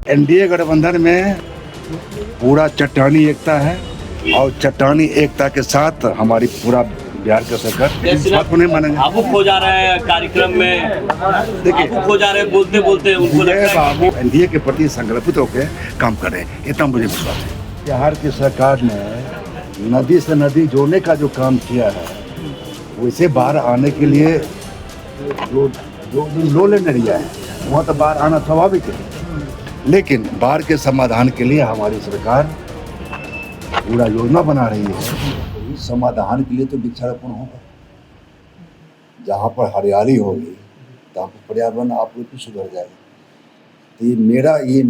NDA गठबंधन में पूरा चट्टानी एकता है और चट्टानी एकता के साथ हमारी पूरा बिहार का सरकार इस बात को नहीं मानेंगे। भावुक हो जा रहे हैं कार्यक्रम में, देखिए भावुक हो जा रहे हैं बोलते बोलते, उनको लगता है बाबू एनडीए के प्रति संकल्पित होकर काम कर रहे हैं, इतना मुझे विश्वास है। बिहार की सरकार ने नदी से नदी जोड़ने का जो काम किया है, वैसे बाहर आने के लिए जो लो लेने लिया है वहाँ तो बाहर आना स्वाभाविक है, लेकिन बाढ़ के समाधान के लिए हमारी सरकार पूरा योजना बना रही है। इस समाधान के लिए तो वृक्षारोपण होगा, जहाँ पर हरियाली होगी तहाँ पर पर्यावरण आप लोग भी सुधर जाएगा। तो ये मेरा ये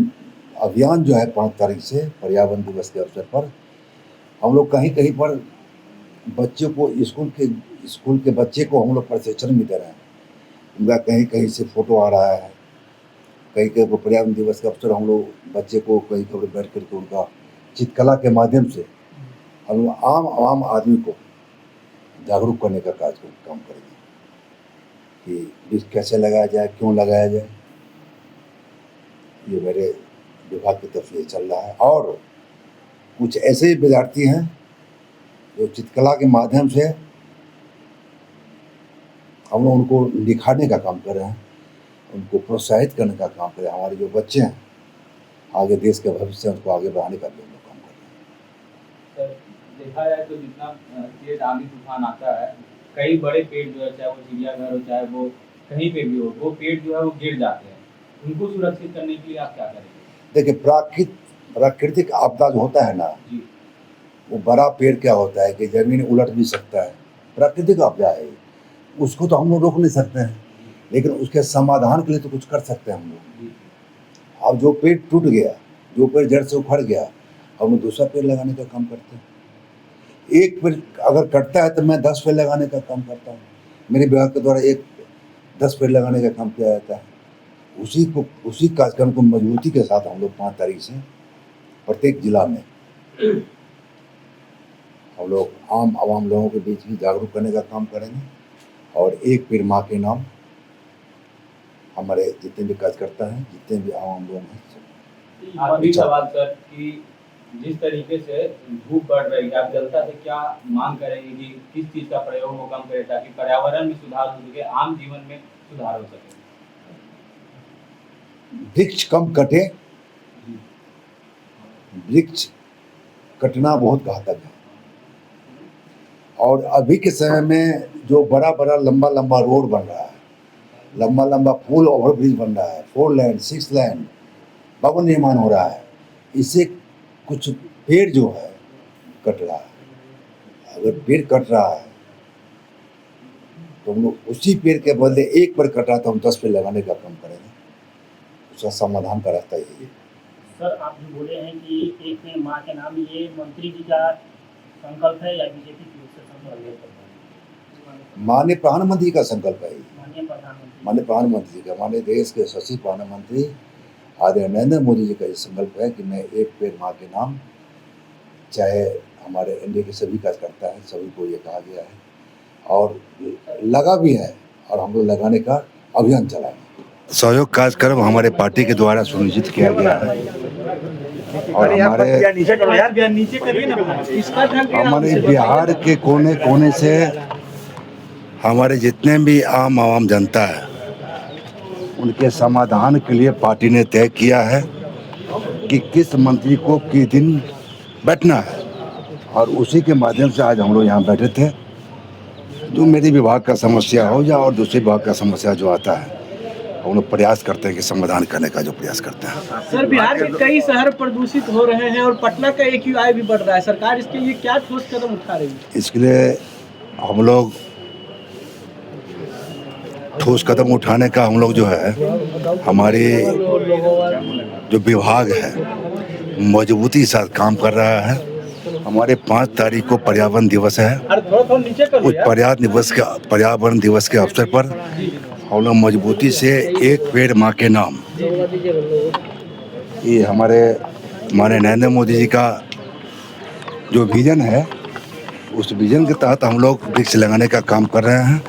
अभियान जो है 5 तारीख से पर्यावरण दिवस के अवसर पर हम लोग कहीं कहीं पर बच्चों को स्कूल के बच्चे को हम लोग प्रशिक्षण भी दे रहे हैं। उनका कहीं कहीं से फोटो आ रहा है, कहीं कहीं पर पर्यावरण दिवस के अवसर हम लोग बच्चे को कहीं कहीं बैठ करके उनका चित्रकला के माध्यम से हम लोग आम आदमी को जागरूक करने का काम करेंगे कि वृक्ष कैसे लगाया जाए, क्यों लगाया जाए। ये मेरे विभाग की तरफ से चल रहा है। और कुछ ऐसे विद्यार्थी हैं जो चित्रकला के माध्यम से हम लोग उनको दिखाने का काम कर रहे हैं, उनको प्रोत्साहित करने का काम कर रहे हैं। हमारे जो बच्चे हैं आगे देश के भविष्य उनको आगे बढ़ाने का भी हम लोग काम कर रहे हैं। सर देखा जाए तो जितना तेज आंधी तूफान आता है, कई बड़े पेड़ जो है, चाहे वो चिड़ियाघर हो चाहे वो कहीं पे भी हो, वो पेड़ जो है वो गिर जाते हैं। उनको सुरक्षित करने के लिए आप क्या करेंगे? देखिए प्राकृतिक आपदा जो होता है ना जी, वो बड़ा पेड़ क्या होता है कि जमीन उलट भी सकता है, प्राकृतिक आपदा है, उसको तो हम लोग रोक नहीं सकते हैं, लेकिन उसके समाधान के लिए तो कुछ कर सकते हैं हम लोग। अब जो पेड़ टूट गया, जो पेड़ जड़ से उखड़ गया, हम लोग दूसरा पेड़ लगाने का काम करते हैं। एक पेड़ अगर कटता है तो मैं 10 पेड़ लगाने का काम करता हूँ। मेरे विभाग के द्वारा 10 पेड़ लगाने का काम किया जाता है। उसी कार्यक्रम को मजबूती के साथ हम लोग 5 तारीख से प्रत्येक जिला में हम लोग आवाम लोगों के बीच भी जागरूक करने का काम करेंगे। और एक पेड़ माँ के नाम हमारे जितने भी कार्यकर्ता हैं, जितने भी आवाम लोग हैं। आखिरी सवाल सर कि जिस तरीके से धूप बढ़ रही है, आप जनता से क्या मांग करेंगे कि किस चीज़ का प्रयोग वो कम करे ताकि पर्यावरण में सुधार हो सके, आम जीवन में सुधार हो सके? वृक्ष कम कटे, वृक्ष कटना बहुत घातक है। और अभी के समय में जो बड़ा लंबा रोड बन रहा है, लंबा पुल ओवरब्रिज बन रहा है, 4 लेन 6 लेन भवन निर्माण हो रहा है, इससे कुछ पेड़ जो है कट रहा है। अगर पेड़ कट रहा है तो हम लोग उसी पेड़ के बदले एक पेड़ कटा तो हम 10 पेड़ लगाने का काम करेंगे। उसका समाधान का रास्ता यही है। सर आप जो बोले हैं कि एक पेड़ माँ के नाम, ये मंत्री जी का संकल्प है या बीजेपी की ओर से संकल्प है? माननीय प्रधानमंत्री का संकल्प है। माननीय प्रधानमंत्री का, माननीय देश के सचिव प्रधानमंत्री आदरणीय नरेंद्र मोदी जी का ये संकल्प है कि मैं एक पेड़ माँ के नाम, चाहे हमारे एनडीए के सभी कार्यकर्ता हैं, सभी को ये कहा गया है और लगा भी है और हम लोग लगाने का अभियान चलाएंगे। सहयोग कार्यक्रम हमारे पार्टी के द्वारा सुनिश्चित किया गया है और हमारे बिहार के कोने से हमारे जितने भी आवाम जनता है, उनके समाधान के लिए पार्टी ने तय किया है कि किस मंत्री को किस दिन बैठना है, और उसी के माध्यम से आज हम लोग यहाँ बैठे थे। जो मेरे विभाग का समस्या हो या और दूसरे विभाग का समस्या जो आता है, हम लोग प्रयास करते हैं कि समाधान करने का जो प्रयास करते हैं। सर बिहार के कई शहर प्रदूषित हो रहे हैं और पटना का AQI भी बढ़ रहा है, सरकार इसके लिए क्या ठोस कदम उठा रही है? इसके लिए हम लोग ठोस कदम उठाने का हम लोग जो है, हमारे जो विभाग है मजबूती के साथ काम कर रहा है। हमारे 5 तारीख को पर्यावरण दिवस है। उस पर्यावरण दिवस के अवसर पर हम लोग मजबूती से एक पेड़ माँ के नाम, ये हमारे माननीय नरेंद्र मोदी जी का जो विजन है, उस विजन के तहत हम लोग वृक्ष लगाने का काम कर रहे हैं।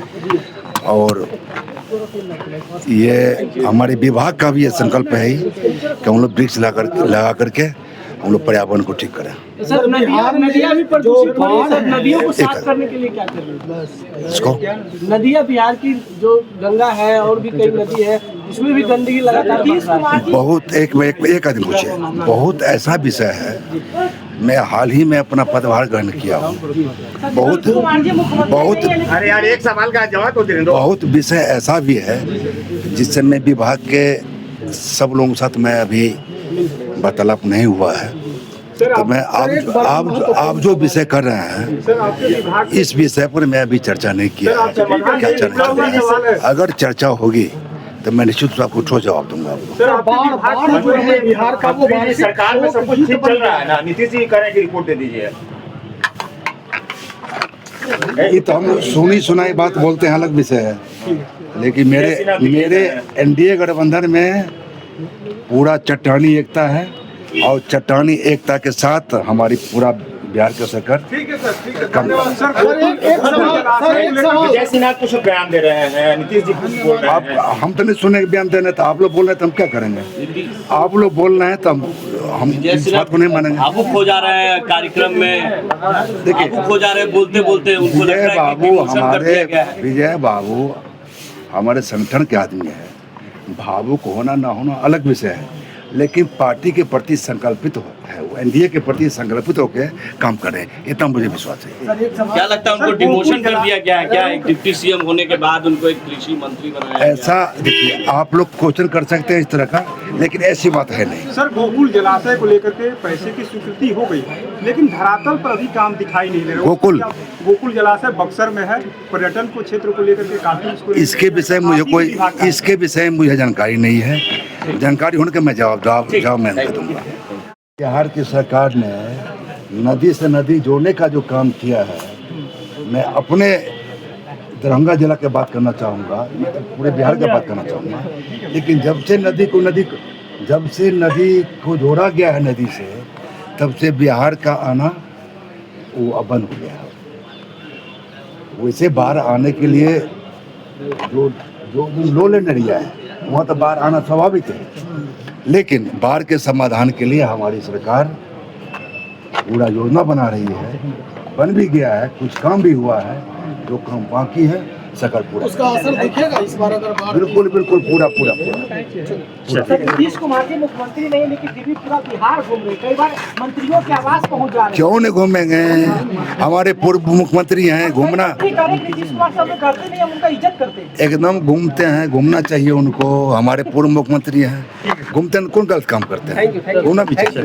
और ये हमारे विभाग का भी ये संकल्प है कि हम लोग वृक्ष लगा करके हम लोग पर्यावरण को ठीक करें। सर नदियाँ भी प्रदूषित हो रही है सर, नदियों को साफ करने के लिए क्या कर रहे हैं? इसको नदियाँ बिहार की जो गंगा है और भी कई नदी है उसमें भी गंदगी लगातार बढ़ रहा है। बहुत एक आदमी पूछे, बहुत ऐसा विषय है। मैं हाल ही में अपना पदभार ग्रहण किया हूँ। बहुत अरे यार एक सवाल का जवाब तो दे दो। बहुत विषय ऐसा भी है जिससे मैं विभाग के सब लोगों के साथ मैं अभी वार्तालाप नहीं हुआ है। तो मैं आप जो विषय कर रहे हैं इस विषय पर मैं अभी चर्चा नहीं किया है। क्या चर्चा? अगर चर्चा होगी तो मैं निश्चित रूप से आपको ठोस जवाब दूंगा आपको। बिहार का वो सरकार में सब कुछ ठीक चल रहा है ना, नीतीश जी करें कि रिपोर्ट दे दीजिए। ये तो हम सुनी सुनाई बात बोलते हैं, अलग विषय है। लेकिन मेरे एनडीए गठबंधन में पूरा चट्टानी एकता है और चट्टानी एकता के साथ हमारी पूरा बिहार का सरकार विजय सिन्हा कुछ बयान दे रहे हैं, नीतीश जी कुछ बोल रहे हैं। हम तो नहीं सुने के बयान देने, तो आप लोग बोल रहे हैं तो हम क्या करेंगे? आप लोग बोल रहे हैं तो हम इस बात को नहीं मानेंगे। भावुक हो जा रहे हैं कार्यक्रम में, देखिए भावुक हो जा रहे हैं बोलते बोलते। उनको लग विजय रहा है कि बाबू डिमोशन कर दिया गया है। विजय बाबू हमारे संगठन के आदमी है। भावुक होना ना होना अलग विषय है, लेकिन पार्टी के प्रति संकल्पित है, वो एनडीए के प्रति संकल्पित होकर काम कर रहे हैं, इतना मुझे विश्वास है। क्या लगता है उनको डिमोशन कर दिया गया है क्या? एक डिप्टी सीएम होने के बाद उनको एक कृषि मंत्री बनाया गया? ऐसा देखिए, आप लोग क्वेश्चन कर सकते हैं इस तरह का, लेकिन ऐसी बात है नहीं। सर गोकुल जलाशय को लेकर के पैसे की स्वीकृति हो गई, लेकिन धरातल पर अभी काम दिखाई नहीं दे रहा। गोकुल जलाशय बक्सर में है, पर्यटन को क्षेत्र को लेकर के काफी इसके विषय में मुझे जानकारी नहीं है। जानकारी होने के मैं जवाब मैं दे दूंगा। बिहार की सरकार ने नदी से नदी जोड़ने का जो काम किया है, मैं अपने दरभंगा जिला की बात करना चाहूँगा, पूरे बिहार की बात करना चाहूँगा। लेकिन जब से नदी को जोड़ा गया है नदी से, तब से बिहार का आना वो अब बंद हो गया है। वैसे बाहर आने के लिए जो लो लैंड एरिया है वहाँ तो बाहर आना स्वाभाविक है, लेकिन बाढ़ के समाधान के लिए हमारी सरकार पूरा योजना बना रही है। बन भी गया है, कुछ काम भी हुआ है, जो काम बाकी है सकल पूरा उसका असर दिखेगा इस बार अगर बिल्कुल पूरा। नीतीश कुमार जी मुख्यमंत्री नहीं, लेकिन फिर भी पूरा बिहार घूम रहे, कई बार मंत्रियों के आवास पहुंच जा रहे हैं। क्यों नहीं घूमेंगे? हमारे पूर्व मुख्यमंत्री हैं, घूमना नीतीश कुमार साहब करते नहीं, हम उनका इज्जत करते हैं। एकदम घूमते हैं, घूमना चाहिए उनको। हमारे पूर्व मुख्यमंत्री हैं, घूमते हैं, कौन गलत काम करते हैं? घूमना भी चाहिए।